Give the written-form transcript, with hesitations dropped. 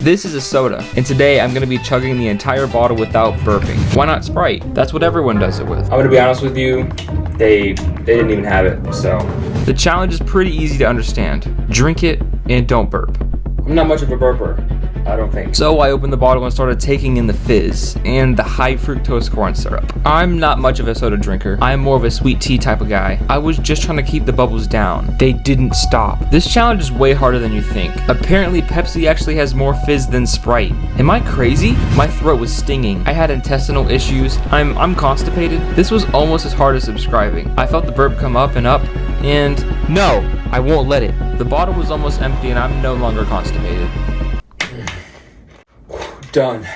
This is a soda, and today I'm going to be chugging the entire bottle without burping. Why not Sprite? That's what everyone does it with. I'm going to be honest with you, they didn't even have it, so. The challenge is pretty easy to understand. Drink it and don't burp. I'm not much of a burper, I don't think. So I opened the bottle and started taking in the fizz and the high fructose corn syrup. I'm not much of a soda drinker. I'm more of a sweet tea type of guy. I was just trying to keep the bubbles down. They didn't stop. This challenge is way harder than you think. Apparently Pepsi actually has more fizz than Sprite. Am I crazy? My throat was stinging. I had intestinal issues. I'm constipated. This was almost as hard as subscribing. I felt the burp come up and up, and no, I won't let it. The bottle was almost empty and I'm no longer constipated. Done.